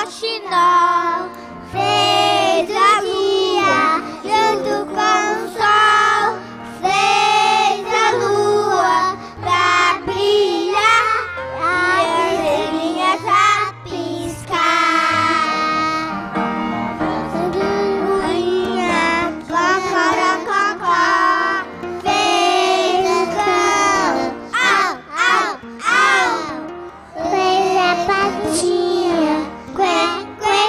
roxinol, fez a dia junto com o sol, fez a lua pra brilhar, as estrelinhas a piscar. Rainha, cocorococó, fez o cão, au, au, au, fez a patinha, quê, quê,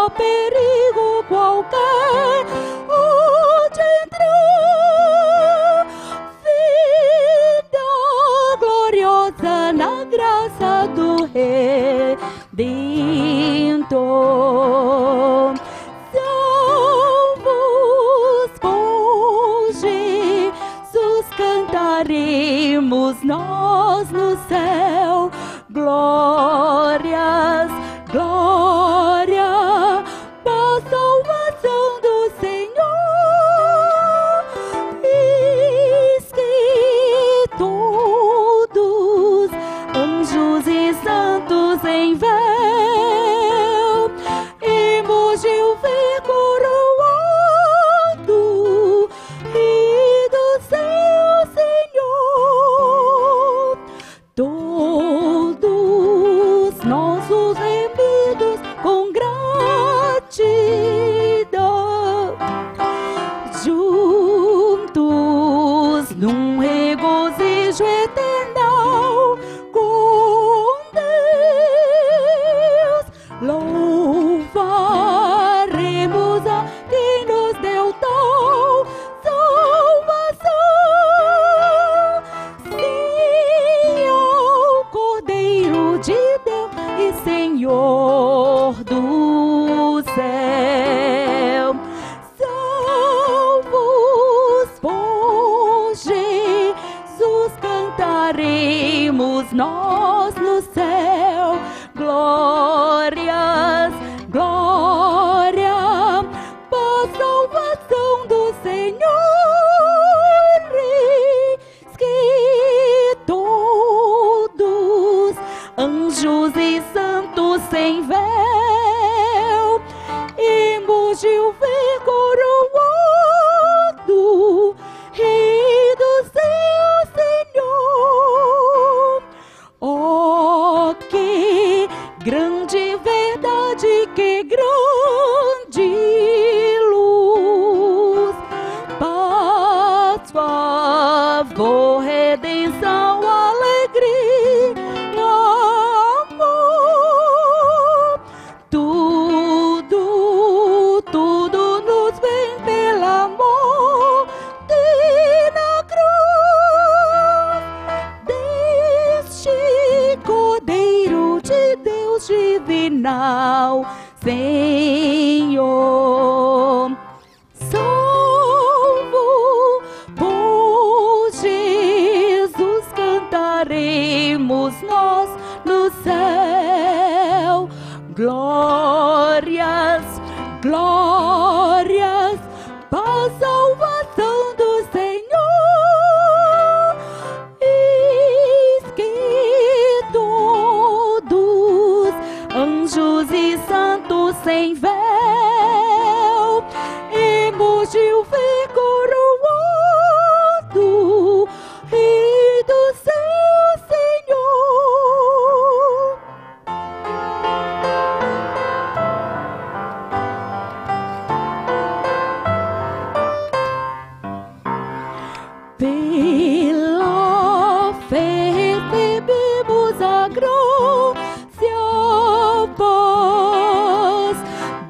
há perigo qualquer, onde entrar, vida gloriosa na graça do Redentor. Salvos por Jesus cantaremos nós no céu. Glórias, glória, para a salvação do Senhor. Eis que todos, anjos e santos em véu, emojiu coroado e do céu, Senhor. Todos nossos remidos com gratidão, juntos num regozijo eterno com Deus, louvaremos a quem nos deu tal salvação. Sim, ao Cordeiro de Deus e Senhor do céu. Salvos por Jesus cantaremos nós no céu. Glórias, glória, para a salvação do Senhor. Eis que todos, anjos e santos sem véu, emojiu coroado e do céu, Senhor. Oh, que grande verdade, que grande luz, paz, favor, redenção, alegria, amor. Tudo, tudo nos vem pelo amor na cruz deste Cordeiro de Deus divinal, Senhor. Salvo por Jesus cantaremos nós no céu. Glórias, glórias, para a salvação do Senhor. Eis que todos, anjos e santos sem véu, emojiu coroado e do céu, Senhor. Pela fé recebemos a glória, paz,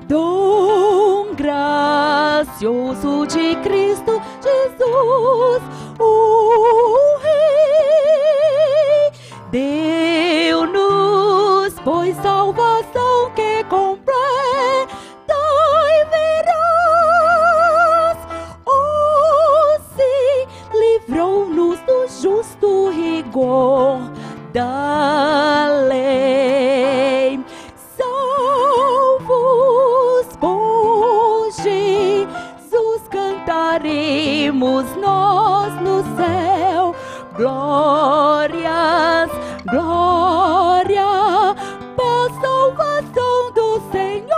dom gracioso de Cristo Jesus, o Rei. Deu-nos, pois, salvação que é completa e veraz. Oh, sim, livrou-nos do justo rigor da lei. Salvos por Jesus cantaremos nós no céu. Glórias, glória, para a salvação do Senhor.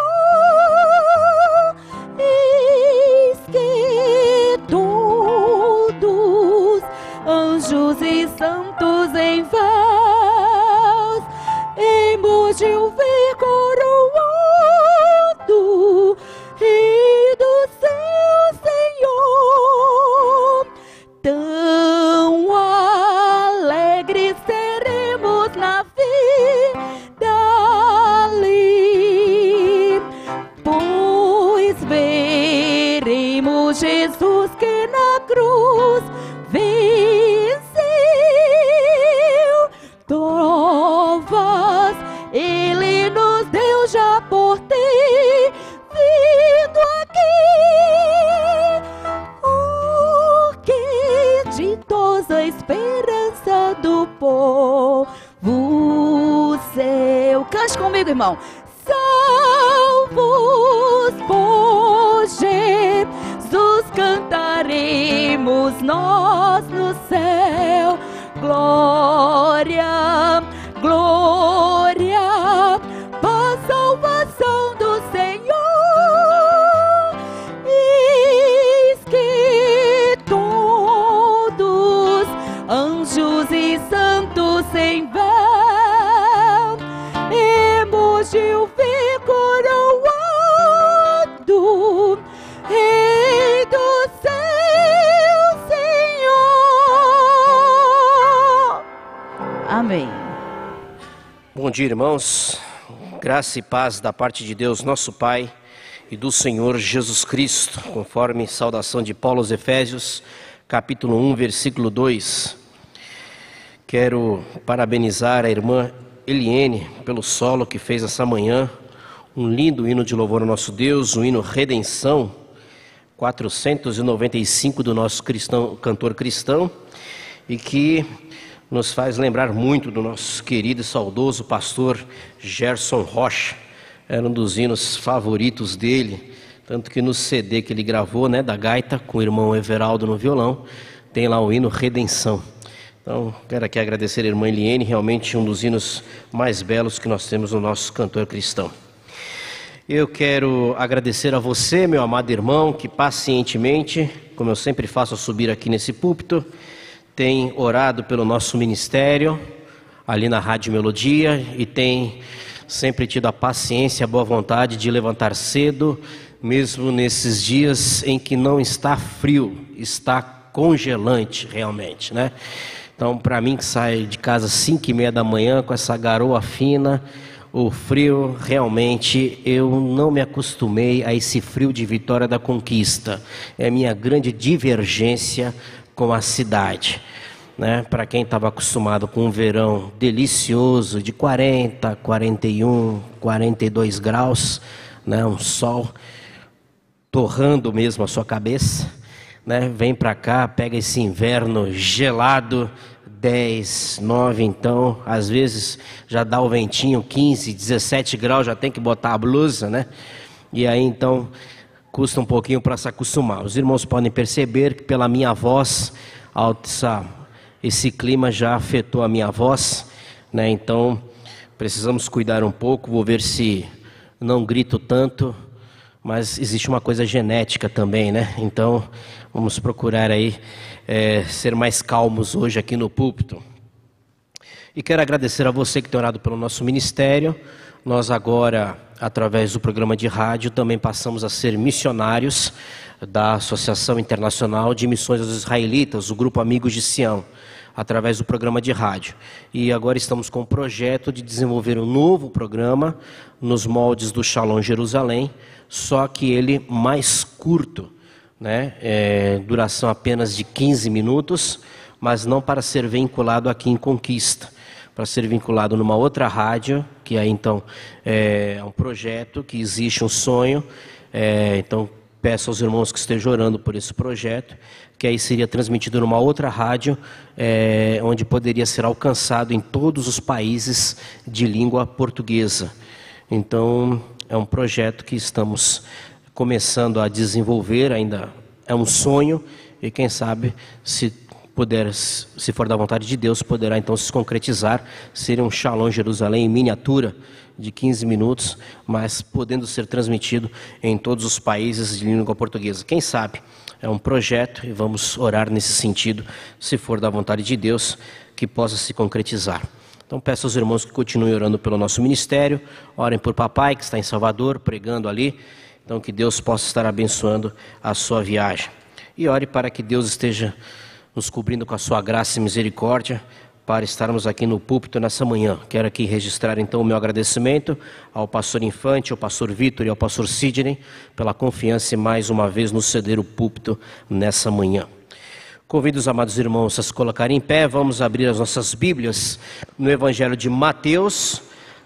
Eis que todos, anjos e santos em véus, emojiu coroado e do céu, Senhor. Tão alegre Jesus que na cruz venceu. Trovas Ele nos deu já por ter vindo aqui. Porque ditosa esperança do povo seu. Cante comigo, irmão. Salvos por Jesus cantaremos nós no céu. Glória, glória, a salvação do Senhor. Eis que todos, anjos e santos em véu, hemos de ouvir coroado, Rei do céu, Senhor. Amém. Bom dia, irmãos. Graça e paz da parte de Deus, nosso Pai, e do Senhor Jesus Cristo, conforme saudação de Paulo aos Efésios, capítulo 1, versículo 2. Quero parabenizar a irmã Eliene pelo solo que fez essa manhã, um lindo hino de louvor ao nosso Deus, o hino Redenção, 495 do nosso cantor cristão, e que nos faz lembrar muito do nosso querido e saudoso pastor Gerson Rocha. Era um dos hinos favoritos dele, tanto que no CD que ele gravou, da gaita, com o irmão Everaldo no violão, tem lá o hino Redenção. Então, quero aqui agradecer a irmã Eliene, realmente um dos hinos mais belos que nós temos no nosso cantor cristão. Eu quero agradecer a você, meu amado irmão, que pacientemente, como eu sempre faço ao subir aqui nesse púlpito, tem orado pelo nosso ministério, ali na Rádio Melodia, e tem sempre tido a paciência, a boa vontade de levantar cedo, mesmo nesses dias em que não está frio, está congelante realmente, Então, para mim que sai de casa às 5h30 da manhã com essa garoa fina, o frio, realmente, eu não me acostumei a esse frio de Vitória da Conquista. É a minha grande divergência com a cidade. Para quem estava acostumado com um verão delicioso de 40, 41, 42 graus, um sol torrando mesmo a sua cabeça, vem para cá, pega esse inverno gelado, 10, 9, então, às vezes já dá o ventinho, 15, 17 graus, já tem que botar a blusa, E aí, então, custa um pouquinho para se acostumar. Os irmãos podem perceber que pela minha voz, esse clima já afetou a minha voz, Então, precisamos cuidar um pouco, vou ver se não grito tanto, mas existe uma coisa genética também, Então, vamos procurar aí ser mais calmos hoje aqui no púlpito. E quero agradecer a você que tem orado pelo nosso ministério. Nós agora, através do programa de rádio, também passamos a ser missionários da Associação Internacional de Missões aos Israelitas, o Grupo Amigos de Sião, através do programa de rádio. E agora estamos com o projeto de desenvolver um novo programa nos moldes do Shalom Jerusalém, só que ele mais curto, duração apenas de 15 minutos, mas não para ser vinculado aqui em Conquista, para ser vinculado numa outra rádio, que aí então é um projeto que existe um sonho, então peço aos irmãos que estejam orando por esse projeto, que aí seria transmitido numa outra rádio, onde poderia ser alcançado em todos os países de língua portuguesa. Então, é um projeto que estamos começando a desenvolver, ainda é um sonho, e quem sabe, se for da vontade de Deus, poderá então se concretizar, ser um Shalom Jerusalém em miniatura, de 15 minutos, mas podendo ser transmitido em todos os países de língua portuguesa. Quem sabe? É um projeto e vamos orar nesse sentido, se for da vontade de Deus, que possa se concretizar. Então peço aos irmãos que continuem orando pelo nosso ministério, orem por papai que está em Salvador, pregando ali, então que Deus possa estar abençoando a sua viagem. E ore para que Deus esteja nos cobrindo com a sua graça e misericórdia, para estarmos aqui no púlpito nessa manhã. Quero aqui registrar então o meu agradecimento ao pastor Infante, ao pastor Vitor e ao pastor Sidney pela confiança e mais uma vez nos ceder o púlpito nessa manhã. Convido os amados irmãos a se colocarem em pé. Vamos abrir as nossas Bíblias no Evangelho de Mateus,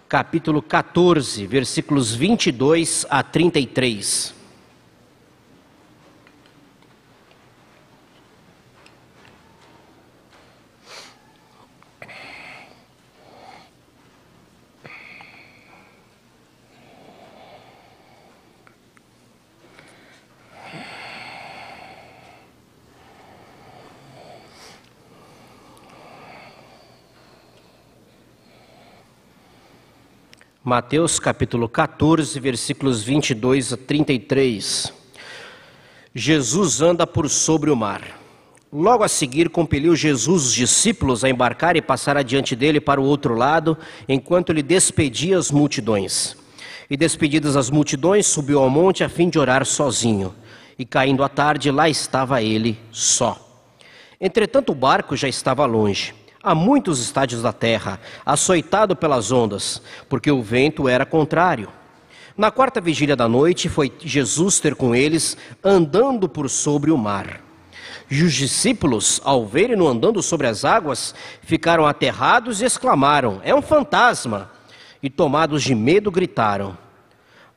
capítulo 14, versículos 22 a 33. Mateus capítulo 14, versículos 22 a 33. Jesus anda por sobre o mar. Logo a seguir, compeliu Jesus os discípulos a embarcar e passar adiante dele para o outro lado, enquanto ele despedia as multidões. E despedidas as multidões, subiu ao monte a fim de orar sozinho. E caindo a tarde, lá estava ele só. Entretanto, o barco já estava longe, a muitos estádios da terra, açoitado pelas ondas, porque o vento era contrário. Na quarta vigília da noite, foi Jesus ter com eles, andando por sobre o mar. E os discípulos, ao verem-no andando sobre as águas, ficaram aterrados e exclamaram: "É um fantasma!" E tomados de medo, gritaram.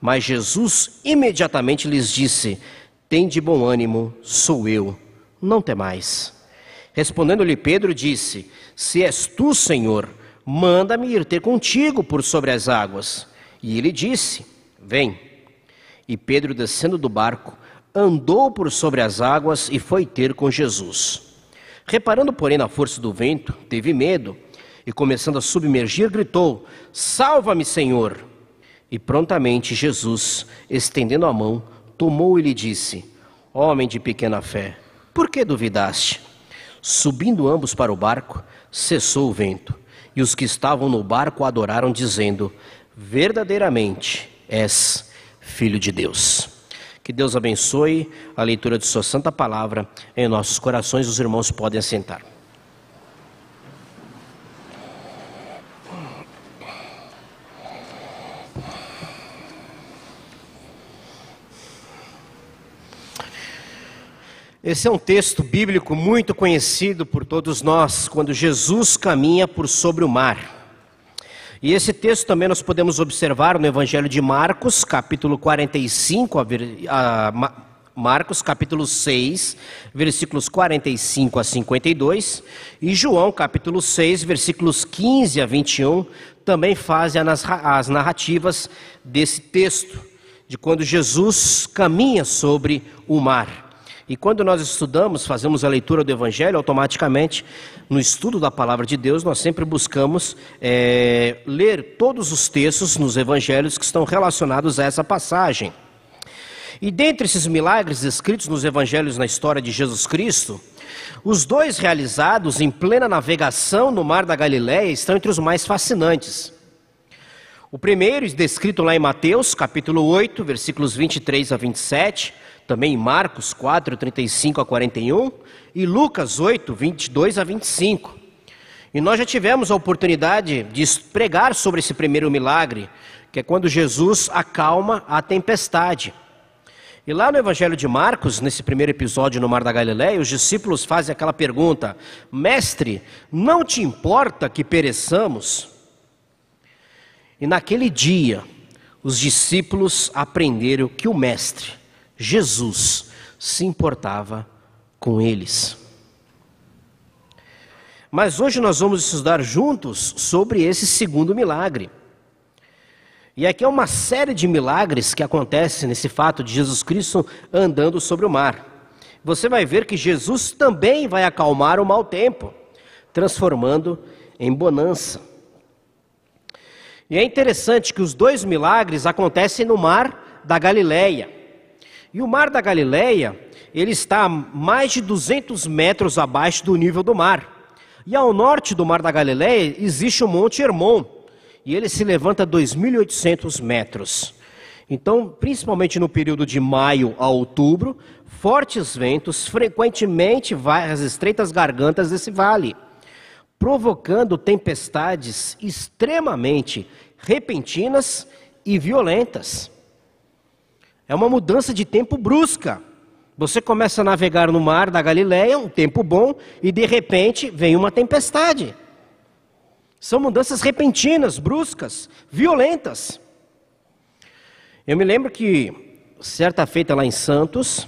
Mas Jesus imediatamente lhes disse: "Tende bom ânimo, sou eu, não temais." Respondendo-lhe Pedro, disse: "Se és tu, Senhor, manda-me ir ter contigo por sobre as águas." E ele disse: "Vem." E Pedro, descendo do barco, andou por sobre as águas e foi ter com Jesus. Reparando, porém, na força do vento, teve medo e, começando a submergir, gritou: "Salva-me, Senhor!" E prontamente Jesus, estendendo a mão, tomou e lhe disse: "Homem de pequena fé, por que duvidaste?" Subindo ambos para o barco, cessou o vento, e os que estavam no barco adoraram, dizendo: "Verdadeiramente és Filho de Deus." Que Deus abençoe a leitura de sua santa palavra em nossos corações. Os irmãos podem assentar. Esse é um texto bíblico muito conhecido por todos nós, quando Jesus caminha por sobre o mar. E esse texto também nós podemos observar no Evangelho de Marcos, capítulo 45, Marcos, capítulo 6, versículos 45 a 52, e João, capítulo 6, versículos 15 a 21, também fazem as narrativas desse texto, de quando Jesus caminha sobre o mar. E quando nós estudamos, fazemos a leitura do Evangelho, automaticamente, no estudo da Palavra de Deus, nós sempre buscamos ler todos os textos nos Evangelhos que estão relacionados a essa passagem. E dentre esses milagres descritos nos Evangelhos na história de Jesus Cristo, os dois realizados em plena navegação no Mar da Galileia estão entre os mais fascinantes. O primeiro, descrito lá em Mateus, capítulo 8, versículos 23 a 27, também em Marcos 4, 35 a 41, e Lucas 8, 22 a 25. E nós já tivemos a oportunidade de pregar sobre esse primeiro milagre, que é quando Jesus acalma a tempestade. E lá no Evangelho de Marcos, nesse primeiro episódio no Mar da Galileia, os discípulos fazem aquela pergunta: "Mestre, não te importa que pereçamos?" E naquele dia, os discípulos aprenderam que o Mestre, Jesus, se importava com eles. Mas hoje nós vamos estudar juntos sobre esse segundo milagre. E aqui é uma série de milagres que acontecem nesse fato de Jesus Cristo andando sobre o mar. Você vai ver que Jesus também vai acalmar o mau tempo, transformando em bonança. E é interessante que os dois milagres acontecem no Mar da Galileia. E o Mar da Galileia, ele está a mais de 200 metros abaixo do nível do mar. E ao norte do Mar da Galileia existe o Monte Hermon, e ele se levanta a 2.800 metros. Então, principalmente no período de maio a outubro, fortes ventos frequentemente varrem as estreitas gargantas desse vale. provocando tempestades extremamente repentinas e violentas. É uma mudança de tempo brusca. Você começa a navegar no mar da Galileia, um tempo bom, e de repente vem uma tempestade. São mudanças repentinas, bruscas, violentas. Eu me lembro que, certa feita lá em Santos,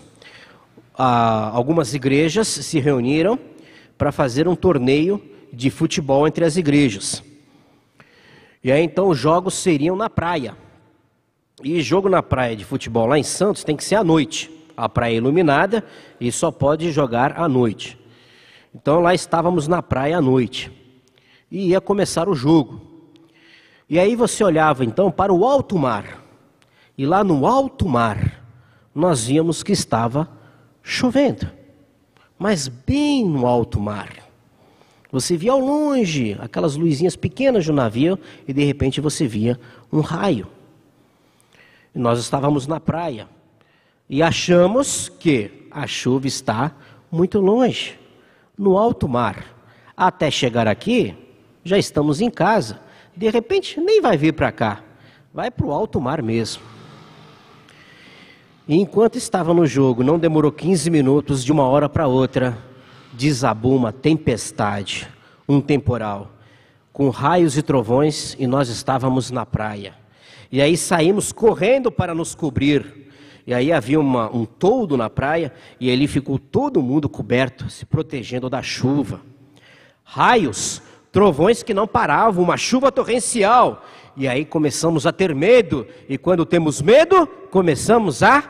algumas igrejas se reuniram para fazer um torneio de futebol entre as igrejas. E aí então os jogos seriam na praia. E jogo na praia de futebol lá em Santos tem que ser à noite. A praia é iluminada e só pode jogar à noite. Então lá estávamos na praia à noite. E ia começar o jogo. E aí você olhava então para o alto mar. E lá no alto mar nós víamos que estava chovendo. Mas bem no alto mar. Você via ao longe aquelas luzinhas pequenas do navio e de repente você via um raio. E nós estávamos na praia e achamos que a chuva está muito longe, no alto mar. Até chegar aqui, já estamos em casa. De repente nem vai vir para cá, vai para o alto mar mesmo. E enquanto estava no jogo, não demorou 15 minutos, de uma hora para outra, desabou uma tempestade, um temporal, com raios e trovões, e nós estávamos na praia. E aí saímos correndo para nos cobrir. E aí havia um toldo na praia, e ali ficou todo mundo coberto, se protegendo da chuva. Raios, trovões que não paravam, uma chuva torrencial. E aí começamos a ter medo, e quando temos medo, começamos a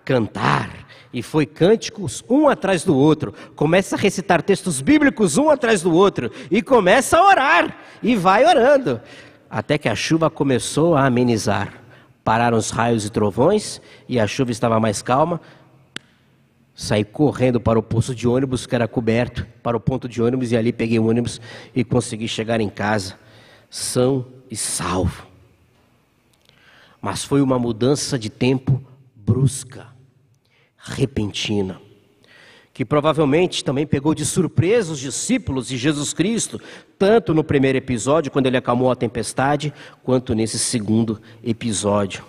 cantar. E foi cânticos um atrás do outro. Começa a recitar textos bíblicos um atrás do outro. E começa a orar. E vai orando. Até que a chuva começou a amenizar. Pararam os raios e trovões. E a chuva estava mais calma. Saí correndo para o posto de ônibus que era coberto. Para o ponto de ônibus. E ali peguei o ônibus e consegui chegar em casa. São e salvo. Mas foi uma mudança de tempo brusca, repentina, que provavelmente também pegou de surpresa os discípulos de Jesus Cristo, tanto no primeiro episódio, quando ele acalmou a tempestade, quanto nesse segundo episódio.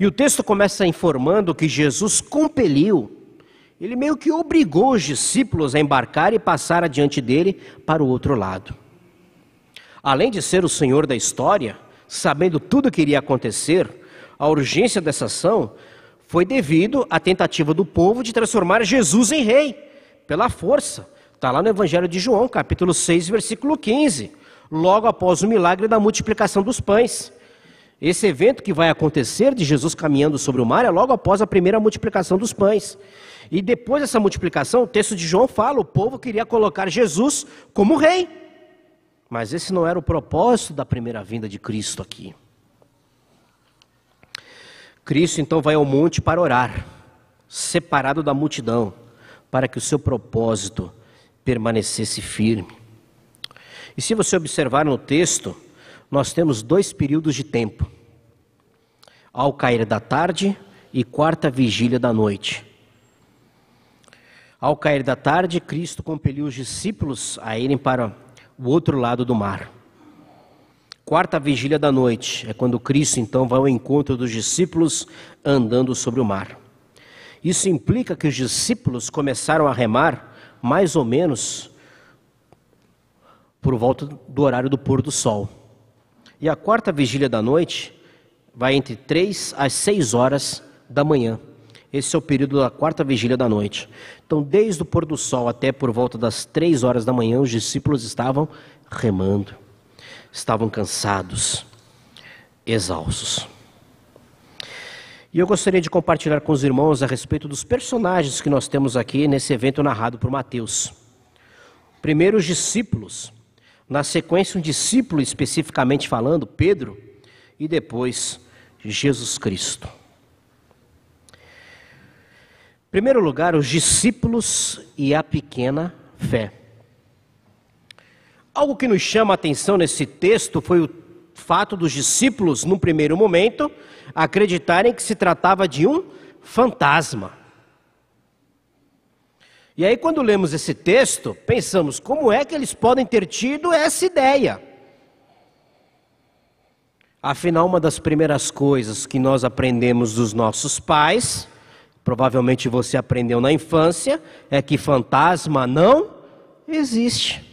E o texto começa informando que Jesus compeliu, ele meio que obrigou os discípulos a embarcar e passar adiante dele para o outro lado. Além de ser o Senhor da história, sabendo tudo o que iria acontecer, a urgência dessa ação foi devido à tentativa do povo de transformar Jesus em rei, pela força. Está lá no Evangelho de João, capítulo 6, versículo 15. Logo após o milagre da multiplicação dos pães. Esse evento que vai acontecer de Jesus caminhando sobre o mar é logo após a primeira multiplicação dos pães. E depois dessa multiplicação, o texto de João fala, o povo queria colocar Jesus como rei. Mas esse não era o propósito da primeira vinda de Cristo aqui. Cristo então vai ao monte para orar, separado da multidão, para que o seu propósito permanecesse firme. E se você observar no texto, nós temos 2 períodos de tempo. Ao cair da tarde e quarta vigília da noite. Ao cair da tarde, Cristo compeliu os discípulos a irem para o outro lado do mar. Quarta vigília da noite é quando Cristo então vai ao encontro dos discípulos andando sobre o mar. Isso implica que os discípulos começaram a remar mais ou menos por volta do horário do pôr do sol. E a quarta vigília da noite vai entre 3 às 6 horas da manhã. Esse é o período da quarta vigília da noite. Então, desde o pôr do sol até por volta das 3 horas da manhã, os discípulos estavam remando. Estavam cansados, exaustos. E eu gostaria de compartilhar com os irmãos a respeito dos personagens que nós temos aqui nesse evento narrado por Mateus. Primeiro, os discípulos. Na sequência, um discípulo especificamente falando, Pedro, e depois Jesus Cristo. Em primeiro lugar, os discípulos e a pequena fé. Algo que nos chama a atenção nesse texto foi o fato dos discípulos, num primeiro momento, acreditarem que se tratava de um fantasma. E aí, quando lemos esse texto, pensamos, como é que eles podem ter tido essa ideia? Afinal, uma das primeiras coisas que nós aprendemos dos nossos pais, provavelmente você aprendeu na infância, é que fantasma não existe.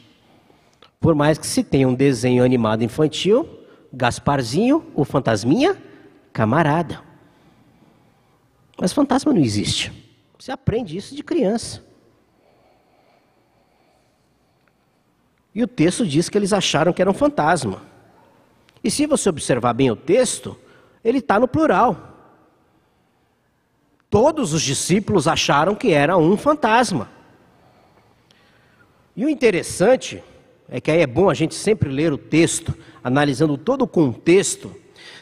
Por mais que se tenha um desenho animado infantil, Gasparzinho, o fantasminha, camarada. Mas fantasma não existe. Você aprende isso de criança. E o texto diz que eles acharam que era um fantasma. E se você observar bem o texto, ele está no plural. Todos os discípulos acharam que era um fantasma. E o interessante é que aí é bom a gente sempre ler o texto, analisando todo o contexto.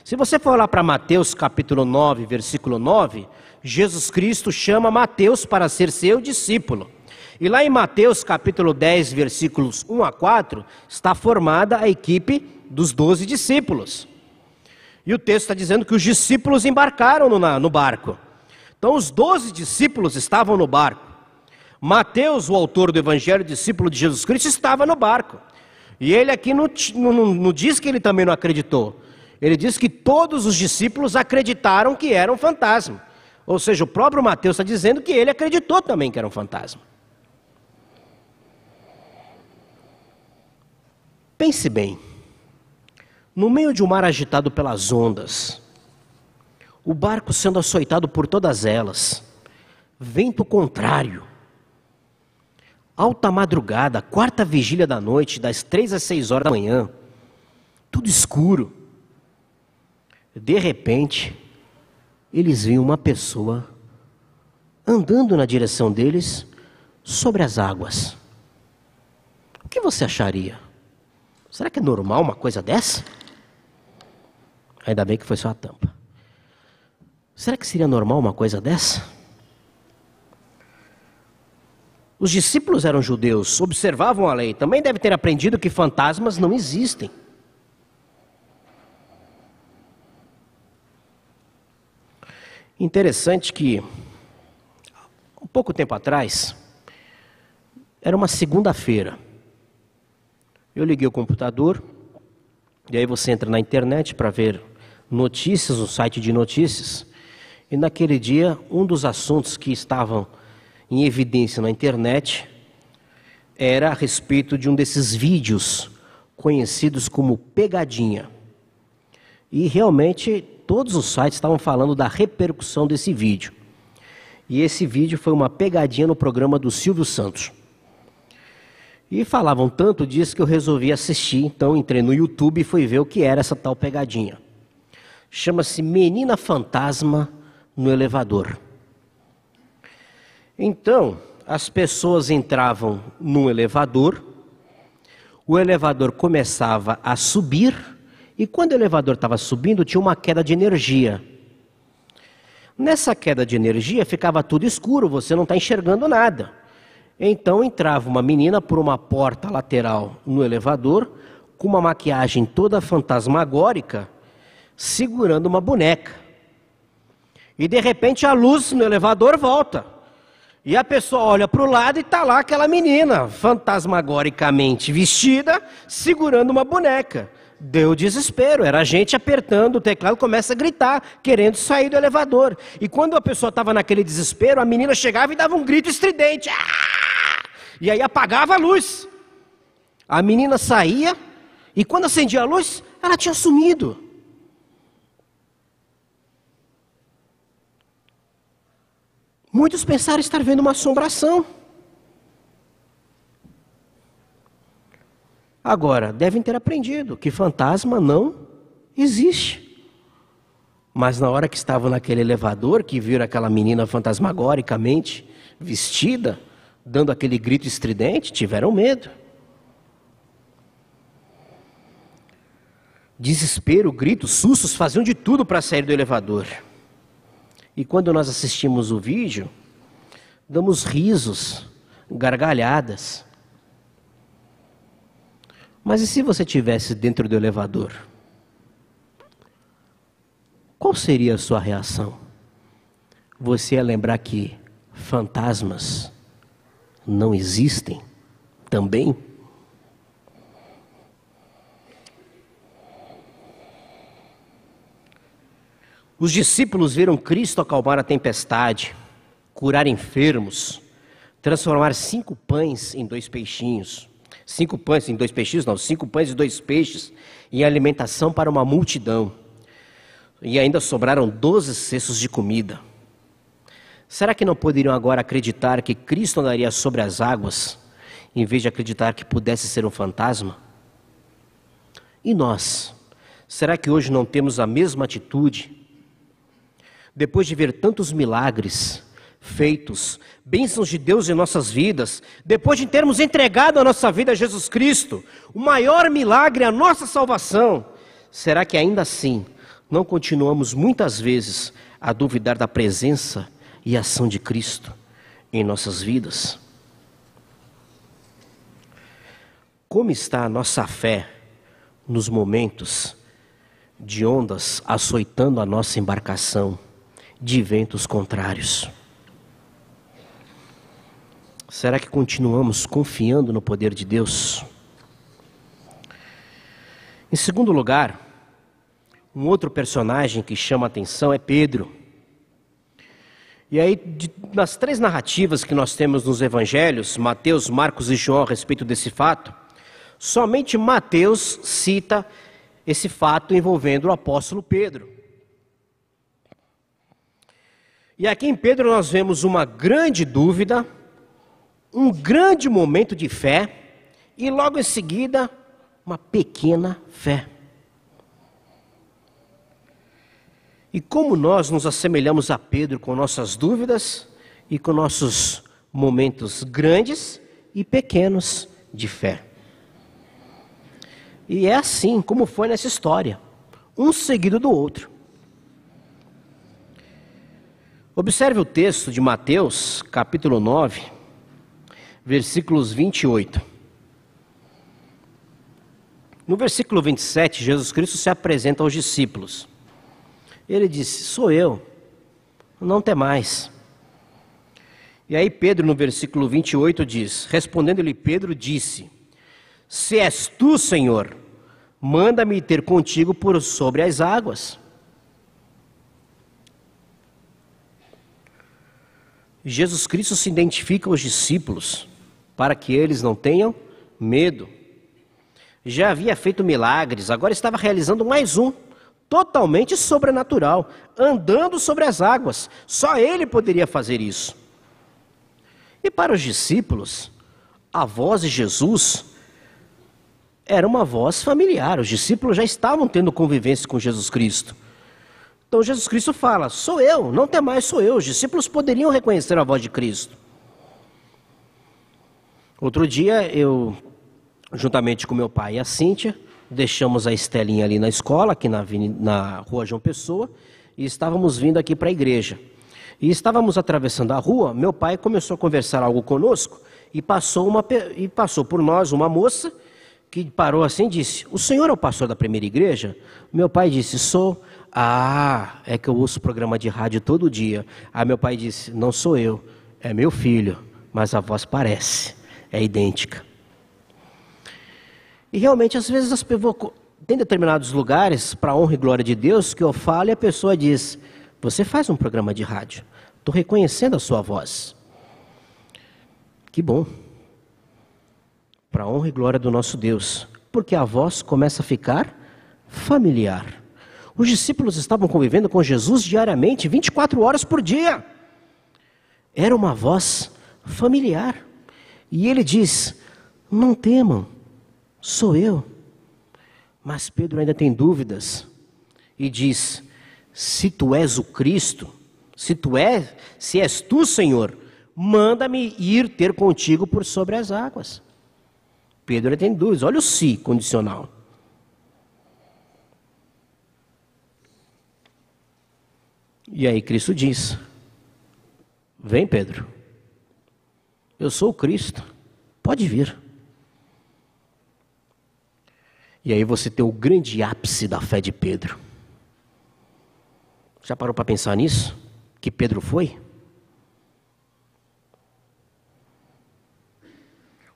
Se você for lá para Mateus capítulo 9, versículo 9, Jesus Cristo chama Mateus para ser seu discípulo. E lá em Mateus capítulo 10, versículos 1 a 4, está formada a equipe dos 12 discípulos. E o texto está dizendo que os discípulos embarcaram no barco. Então os 12 discípulos estavam no barco. Mateus, o autor do Evangelho, discípulo de Jesus Cristo, estava no barco. E ele aqui não diz que ele também não acreditou. Ele diz que todos os discípulos acreditaram que era um fantasma. Ou seja, o próprio Mateus está dizendo que ele acreditou também que era um fantasma. Pense bem, no meio de um mar agitado pelas ondas, o barco sendo açoitado por todas elas, vento contrário, alta madrugada, quarta vigília da noite, das 3 às 6 horas da manhã, tudo escuro. De repente, eles viam uma pessoa andando na direção deles sobre as águas. O que você acharia? Será que é normal uma coisa dessa? Ainda bem que foi só a tampa. Será que seria normal uma coisa dessa? Os discípulos eram judeus, observavam a lei, também devem ter aprendido que fantasmas não existem. Interessante que, um pouco tempo atrás, era uma segunda-feira. Eu liguei o computador, e aí você entra na internet para ver notícias, um site de notícias, e naquele dia, um dos assuntos que estavam em evidência na internet era a respeito de um desses vídeos conhecidos como pegadinha. E realmente todos os sites estavam falando da repercussão desse vídeo. E esse vídeo foi uma pegadinha no programa do Silvio Santos. E falavam tanto disso que eu resolvi assistir, então entrei no YouTube e fui ver o que era essa tal pegadinha. Chama-se Menina Fantasma no Elevador. Então, as pessoas entravam no elevador, o elevador começava a subir, e quando o elevador estava subindo, tinha uma queda de energia. Nessa queda de energia ficava tudo escuro, você não está enxergando nada. Então entrava uma menina por uma porta lateral no elevador, com uma maquiagem toda fantasmagórica, segurando uma boneca. E de repente a luz no elevador volta. E a pessoa olha para o lado e está lá aquela menina, fantasmagoricamente vestida, segurando uma boneca. Deu desespero, era a gente apertando o teclado, começa a gritar, querendo sair do elevador. E quando a pessoa estava naquele desespero, a menina chegava e dava um grito estridente. Ah! E aí apagava a luz. A menina saía e quando acendia a luz, ela tinha sumido. Muitos pensaram estar vendo uma assombração. Agora, devem ter aprendido que fantasma não existe. Mas na hora que estavam naquele elevador, que viram aquela menina fantasmagoricamente vestida, dando aquele grito estridente, tiveram medo. Desespero, gritos, sustos, faziam de tudo para sair do elevador. E quando nós assistimos o vídeo, damos risos, gargalhadas. Mas e se você estivesse dentro do elevador? Qual seria a sua reação? Você ia lembrar que fantasmas não existem também? Os discípulos viram Cristo acalmar a tempestade, curar enfermos, transformar 5 pães em 2 peixinhos. 5 pães em 2 peixinhos, não, 5 pães e 2 peixes em alimentação para uma multidão. E ainda sobraram 12 cestos de comida. Será que não poderiam agora acreditar que Cristo andaria sobre as águas, em vez de acreditar que pudesse ser um fantasma? E nós? Será que hoje não temos a mesma atitude? Depois de ver tantos milagres feitos, bênçãos de Deus em nossas vidas, depois de termos entregado a nossa vida a Jesus Cristo, o maior milagre é a nossa salvação, será que ainda assim não continuamos muitas vezes a duvidar da presença e ação de Cristo em nossas vidas? Como está a nossa fé nos momentos de ondas açoitando a nossa embarcação, de ventos contrários? Será que continuamos confiando no poder de Deus? Em segundo lugar, um outro personagem que chama a atenção é Pedro. E aí, nas 3 narrativas que nós temos nos evangelhos, Mateus, Marcos e João, a respeito desse fato, somente Mateus cita esse fato envolvendo o apóstolo Pedro. E aqui em Pedro nós vemos uma grande dúvida, um grande momento de fé e logo em seguida uma pequena fé. E como nós nos assemelhamos a Pedro com nossas dúvidas e com nossos momentos grandes e pequenos de fé. E é assim como foi nessa história, um seguido do outro. Observe o texto de Mateus, capítulo 9, versículos 28. No versículo 27, Jesus Cristo se apresenta aos discípulos. Ele disse: sou eu, não temais. E aí Pedro, no versículo 28, diz: respondendo-lhe Pedro, disse: se és tu, Senhor, manda-me ter contigo por sobre as águas. Jesus Cristo se identifica aos discípulos para que eles não tenham medo. Já havia feito milagres, agora estava realizando mais um, totalmente sobrenatural, andando sobre as águas. Só ele poderia fazer isso. E para os discípulos, a voz de Jesus era uma voz familiar. Os discípulos já estavam tendo convivência com Jesus Cristo. Então Jesus Cristo fala: sou eu, não temais, sou eu. Os discípulos poderiam reconhecer a voz de Cristo. Outro dia eu, juntamente com meu pai e a Cíntia, deixamos a Estelinha ali na escola, aqui na rua João Pessoa, e estávamos vindo aqui para a igreja. E estávamos atravessando a rua, meu pai começou a conversar algo conosco, e passou por nós uma moça, que parou assim e disse: o senhor é o pastor da primeira igreja? Meu pai disse: sou. Ah, é que eu ouço programa de rádio todo dia. Aí meu pai disse: não sou eu, é meu filho, mas a voz parece, é idêntica. E realmente, às vezes, tem determinados lugares, para a honra e glória de Deus, que eu falo e a pessoa diz: você faz um programa de rádio, estou reconhecendo a sua voz. Que bom. Para a honra e glória do nosso Deus, porque a voz começa a ficar familiar. Os discípulos estavam convivendo com Jesus diariamente, 24 horas por dia. Era uma voz familiar. E ele diz: não temam, sou eu. Mas Pedro ainda tem dúvidas e diz: se tu és o Cristo, se és tu, Senhor, manda-me ir ter contigo por sobre as águas. Pedro ainda tem dúvidas. Olha o se condicional. E aí Cristo diz: vem, Pedro, eu sou o Cristo, pode vir. E aí você tem o grande ápice da fé de Pedro. Já parou para pensar nisso? Que Pedro foi?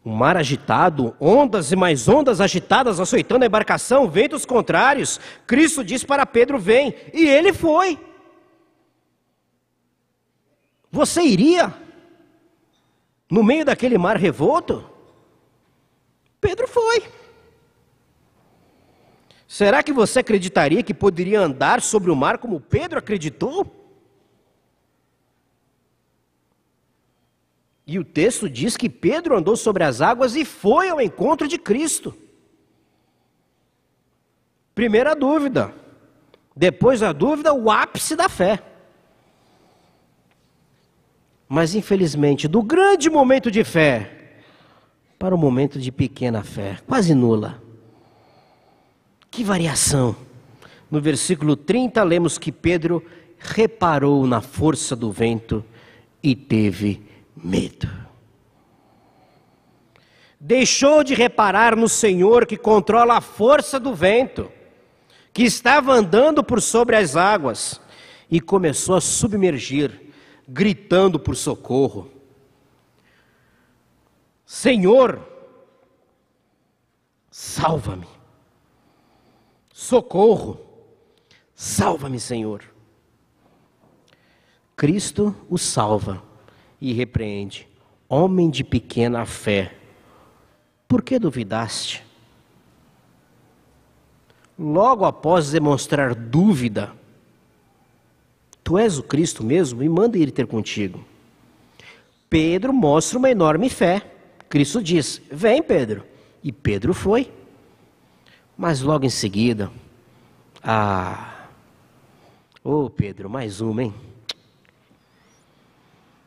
Um mar agitado, ondas e mais ondas agitadas açoitando a embarcação, ventos contrários. Cristo disse para Pedro: vem, e ele foi. Você iria no meio daquele mar revolto? Pedro foi. Será que você acreditaria que poderia andar sobre o mar como Pedro acreditou? E o texto diz que Pedro andou sobre as águas e foi ao encontro de Cristo. Primeira dúvida. Depois da dúvida, o ápice da fé. Mas infelizmente, do grande momento de fé para o momento de pequena fé, quase nula. Que variação! No versículo 30 lemos que Pedro reparou na força do vento e teve medo. Deixou de reparar no Senhor que controla a força do vento, que estava andando por sobre as águas, e começou a submergir, gritando por socorro. Senhor, salva-me. Socorro, salva-me, Senhor. Cristo o salva e repreende: homem de pequena fé, por que duvidaste? Logo após demonstrar dúvida, tu és o Cristo mesmo? E manda ir ter contigo. Pedro mostra uma enorme fé. Cristo diz: vem, Pedro. E Pedro foi. Mas logo em seguida, Pedro, mais uma, hein?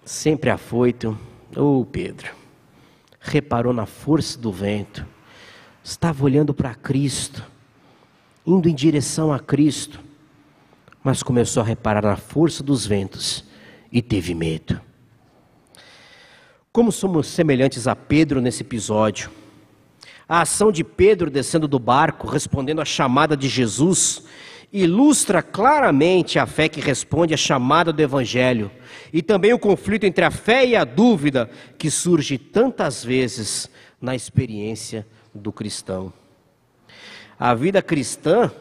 Sempre afoito. Pedro, reparou na força do vento, estava olhando para Cristo, indo em direção a Cristo, mas começou a reparar na força dos ventos e teve medo. Como somos semelhantes a Pedro nesse episódio? A ação de Pedro descendo do barco, respondendo à chamada de Jesus, ilustra claramente a fé que responde à chamada do Evangelho, e também o conflito entre a fé e a dúvida que surge tantas vezes na experiência do cristão. A vida cristã,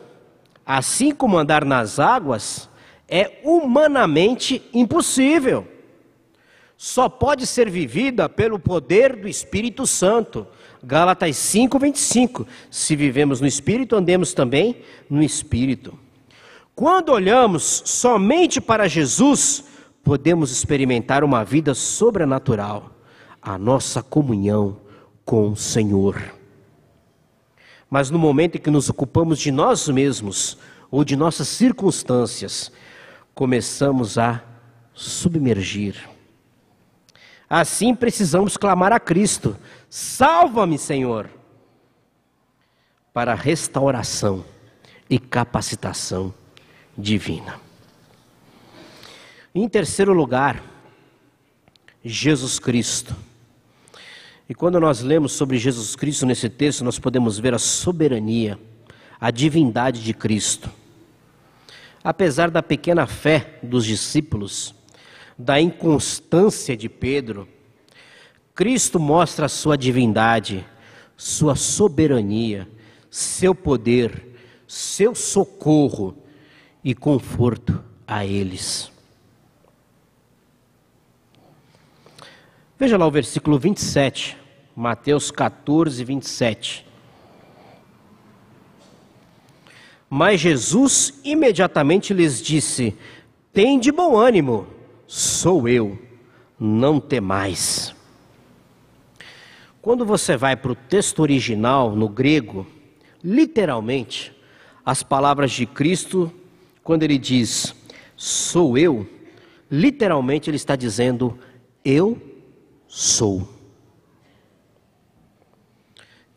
assim como andar nas águas, é humanamente impossível. Só pode ser vivida pelo poder do Espírito Santo. Gálatas 5:25. Se vivemos no Espírito, andemos também no Espírito. Quando olhamos somente para Jesus, podemos experimentar uma vida sobrenatural, a nossa comunhão com o Senhor. Mas no momento em que nos ocupamos de nós mesmos ou de nossas circunstâncias, começamos a submergir. Assim precisamos clamar a Cristo: salva-me, Senhor, para restauração e capacitação divina. Em terceiro lugar, Jesus Cristo. E quando nós lemos sobre Jesus Cristo nesse texto, nós podemos ver a soberania, a divindade de Cristo. Apesar da pequena fé dos discípulos, da inconstância de Pedro, Cristo mostra a sua divindade, sua soberania, seu poder, seu socorro e conforto a eles. Veja lá o versículo 27, Mateus 14, 27. Mas Jesus imediatamente lhes disse: tende bom ânimo, sou eu, não temais. Quando você vai para o texto original, no grego, literalmente, as palavras de Cristo, quando ele diz, sou eu, literalmente ele está dizendo, eu sou.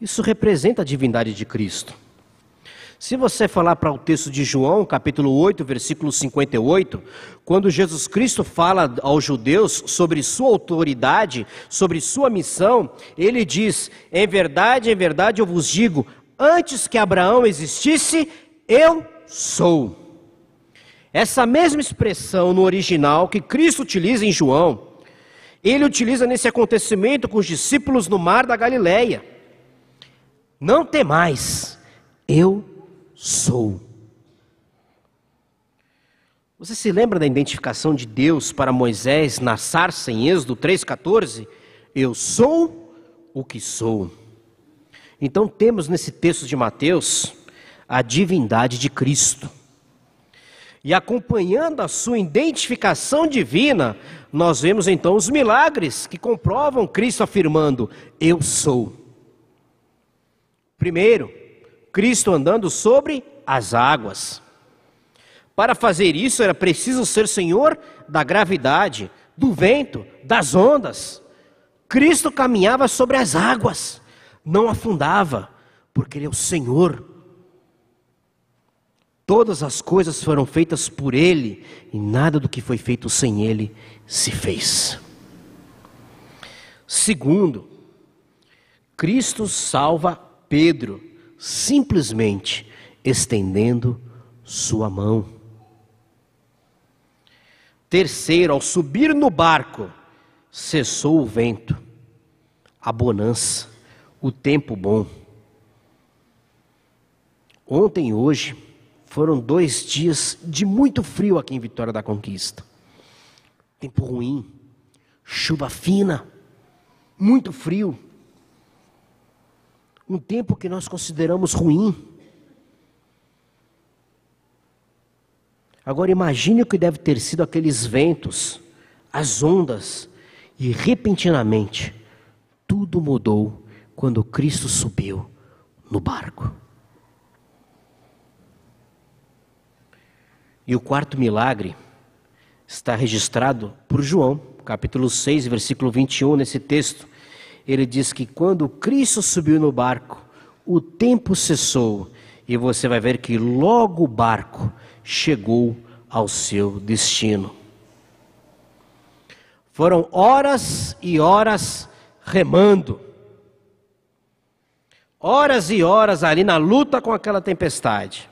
Isso representa a divindade de Cristo. Se você falar para o texto de João, capítulo 8, versículo 58, quando Jesus Cristo fala aos judeus sobre sua autoridade, sobre sua missão, ele diz, em verdade eu vos digo, antes que Abraão existisse, eu sou. Essa mesma expressão no original que Cristo utiliza em João, Ele utiliza nesse acontecimento com os discípulos no mar da Galileia. Não temais, eu sou. Você se lembra da identificação de Deus para Moisés na sarça em Êxodo 3,14? Eu sou o que sou. Então temos nesse texto de Mateus a divindade de Cristo. E acompanhando a sua identificação divina, nós vemos então os milagres que comprovam Cristo afirmando, eu sou. Primeiro, Cristo andando sobre as águas. Para fazer isso era preciso ser Senhor da gravidade, do vento, das ondas. Cristo caminhava sobre as águas, não afundava, porque Ele é o Senhor. Todas as coisas foram feitas por Ele, e nada do que foi feito sem Ele se fez. Segundo, Cristo salva Pedro, simplesmente estendendo sua mão. Terceiro, ao subir no barco, cessou o vento, a bonança, o tempo bom. Ontem e hoje foram 2 dias de muito frio aqui em Vitória da Conquista. Tempo ruim, chuva fina, muito frio. Um tempo que nós consideramos ruim. Agora imagine o que deve ter sido aqueles ventos, as ondas, e repentinamente tudo mudou quando Cristo subiu no barco. E o quarto milagre está registrado por João, capítulo 6, versículo 21, nesse texto. Ele diz que quando Cristo subiu no barco, o tempo cessou, e você vai ver que logo o barco chegou ao seu destino. Foram horas e horas remando, horas e horas ali na luta com aquela tempestade.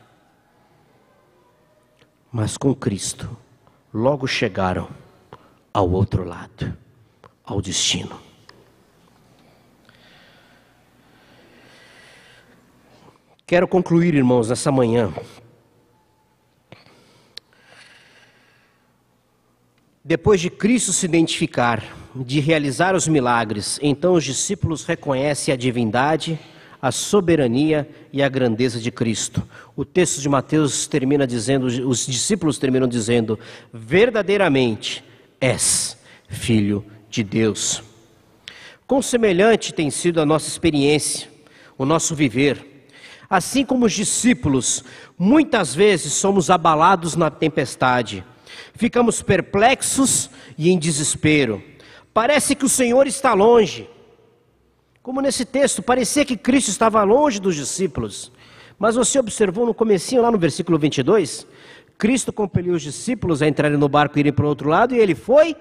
Mas com Cristo, logo chegaram ao outro lado, ao destino. Quero concluir, irmãos, nessa manhã. Depois de Cristo se identificar, de realizar os milagres, então os discípulos reconhecem a divindade, a soberania e a grandeza de Cristo. O texto de Mateus termina dizendo, os discípulos terminam dizendo, verdadeiramente és Filho de Deus. Quão semelhante tem sido a nossa experiência, o nosso viver. Assim como os discípulos, muitas vezes somos abalados na tempestade, ficamos perplexos e em desespero. Parece que o Senhor está longe. Como nesse texto, parecia que Cristo estava longe dos discípulos. Mas você observou no comecinho, lá no versículo 22, Cristo compeliu os discípulos a entrarem no barco e irem para o outro lado, e ele foi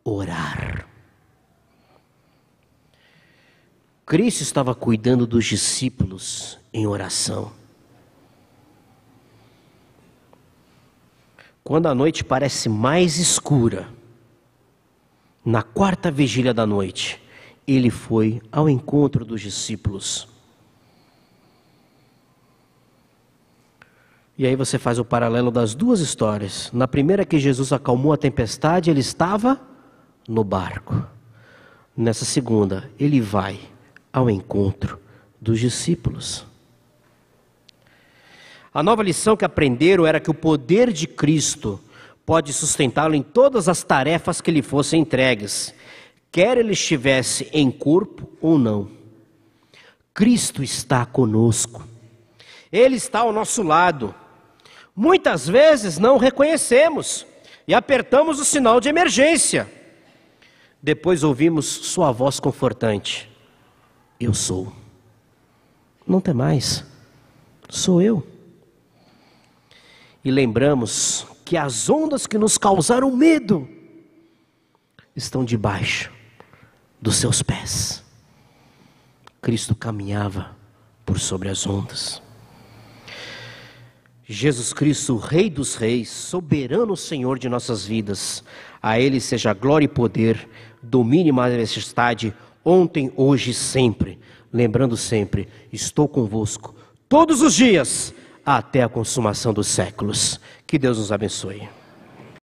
orar. Cristo estava cuidando dos discípulos em oração. Quando a noite parece mais escura, na 4ª vigília da noite, ele foi ao encontro dos discípulos. E aí você faz o paralelo das 2 histórias. Na primeira, que Jesus acalmou a tempestade, ele estava no barco. Nessa segunda, ele vai ao encontro dos discípulos. A nova lição que aprenderam era que o poder de Cristo pode sustentá-lo em todas as tarefas que lhe fossem entregues, quer ele estivesse em corpo ou não. Cristo está conosco. Ele está ao nosso lado. Muitas vezes não o reconhecemos e apertamos o sinal de emergência. Depois ouvimos sua voz confortante. Eu sou. Não temais. Sou eu. E lembramos que as ondas que nos causaram medo estão debaixo dos seus pés. Cristo caminhava por sobre as ondas. Jesus Cristo, Rei dos Reis, soberano Senhor de nossas vidas. A Ele seja glória e poder, domínio e majestade, ontem, hoje e sempre. Lembrando sempre, estou convosco todos os dias, até a consumação dos séculos. Que Deus nos abençoe.